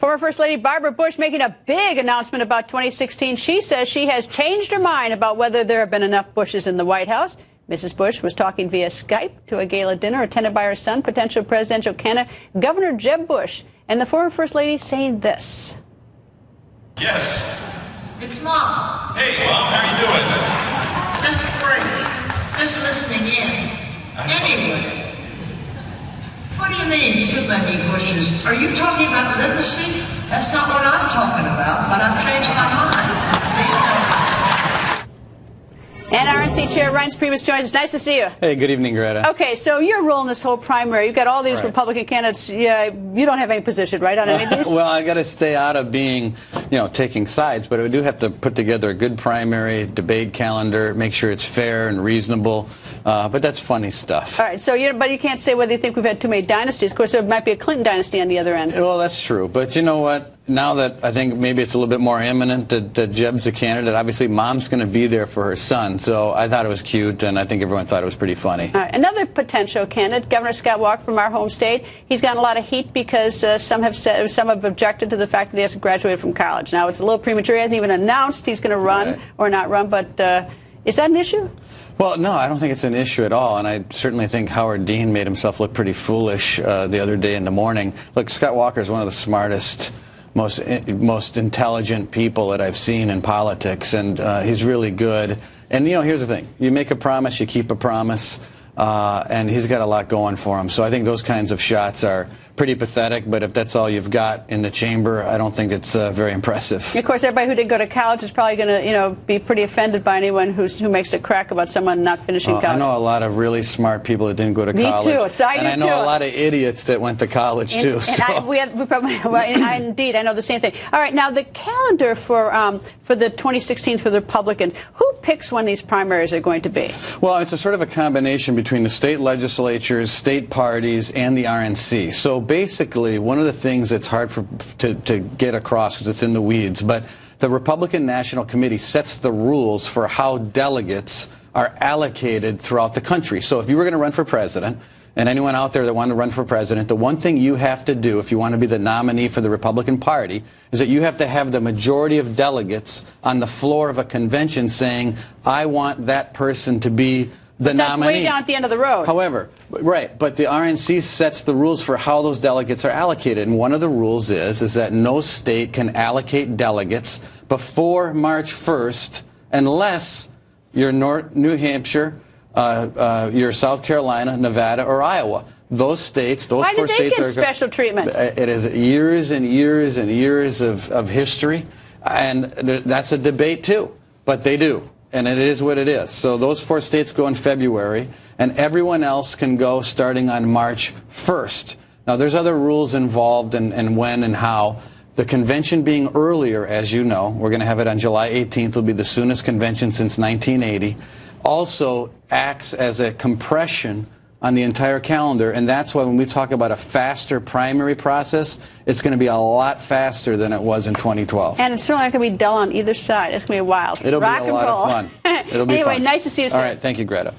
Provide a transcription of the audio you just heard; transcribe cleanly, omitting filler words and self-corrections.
Former First Lady Barbara Bush making a big announcement about 2016. She says she has changed her mind about whether there have been enough Bushes in the White House. Mrs. Bush was talking via Skype to a gala dinner attended by her son, potential presidential candidate Governor Jeb Bush, and the former First Lady saying this. Yes. It's Mom. Hey, Mom, how are you doing? Just great. Just listening in. Anyway. What do you mean, too many Bushes? Are you talking about literacy? That's not what I'm talking about, but I've changed my mind. And RNC Chair Reince Priebus joins us. Nice to see you. Hey, good evening, Greta. Okay, so your role in this whole primary, you've got all these Republican candidates. Yeah, you don't have any position, right, on any of these? Well, I got to stay out of being, taking sides, but we do have to put together a good primary debate calendar, make sure it's fair and reasonable. But that's funny stuff. All right, so but you can't say whether you think we've had too many dynasties. Of course, there might be a Clinton dynasty on the other end. Well, that's true. But you know what? Now that I think maybe it's a little bit more imminent that Jeb's the candidate, obviously Mom's going to be there for her son. So I thought it was cute, and I think everyone thought it was pretty funny. All right, another potential candidate, Governor Scott Walker from our home state. He's gotten a lot of heat because some have objected to the fact that he hasn't graduated from college. Now, it's a little premature. He hasn't even announced he's going to run or not run. But is that an issue? Well, no, I don't think it's an issue at all, and I certainly think Howard Dean made himself look pretty foolish the other day in the morning. Look, Scott Walker is one of the smartest, most intelligent people that I've seen in politics, and he's really good. And, here's the thing. You make a promise, you keep a promise, and he's got a lot going for him. So I think those kinds of shots are pretty pathetic, but if that's all you've got in the chamber, I don't think it's very impressive. Of course, everybody who didn't go to college is probably going to, be pretty offended by anyone who makes a crack about someone not finishing college. I know a lot of really smart people that didn't go to college. Me too. So I know a lot of idiots that went to college too. Indeed, I know the same thing. All right, now the calendar for the 2016 for the Republicans. Who picks when these primaries are going to be? Well, it's a sort of a combination between the state legislatures, state parties, and the RNC. So basically, one of the things that's hard to get across because it's in the weeds, but the Republican National Committee sets the rules for how delegates are allocated throughout the country. So if you were going to run for president, and anyone out there that wanted to run for president, the one thing you have to do if you want to be the nominee for the Republican Party is that you have to have the majority of delegates on the floor of a convention saying, I want that person to be the nominee. That's way down at the end of the road. However, but the RNC sets the rules for how those delegates are allocated, and one of the rules is that no state can allocate delegates before March 1st unless you're New Hampshire, you're South Carolina, Nevada, or Iowa. Those states, those four states are... Why did they get special treatment? It is years and years and years of history, and that's a debate too, but they do. And it is what it is. So those four states go in February, and everyone else can go starting on March 1st. Now, there's other rules involved and when and how. The convention being earlier, as you know, we're going to have it on July 18th. It'll be the soonest convention since 1980. Also acts as a compression on the entire calendar, and that's why when we talk about a faster primary process, it's going to be a lot faster than it was in 2012. And it's certainly not going to be dull on either side. It's going to be wild. It'll be a lot of fun. It'll be anyway, fun. Nice to see you, sir. All right, thank you, Greta.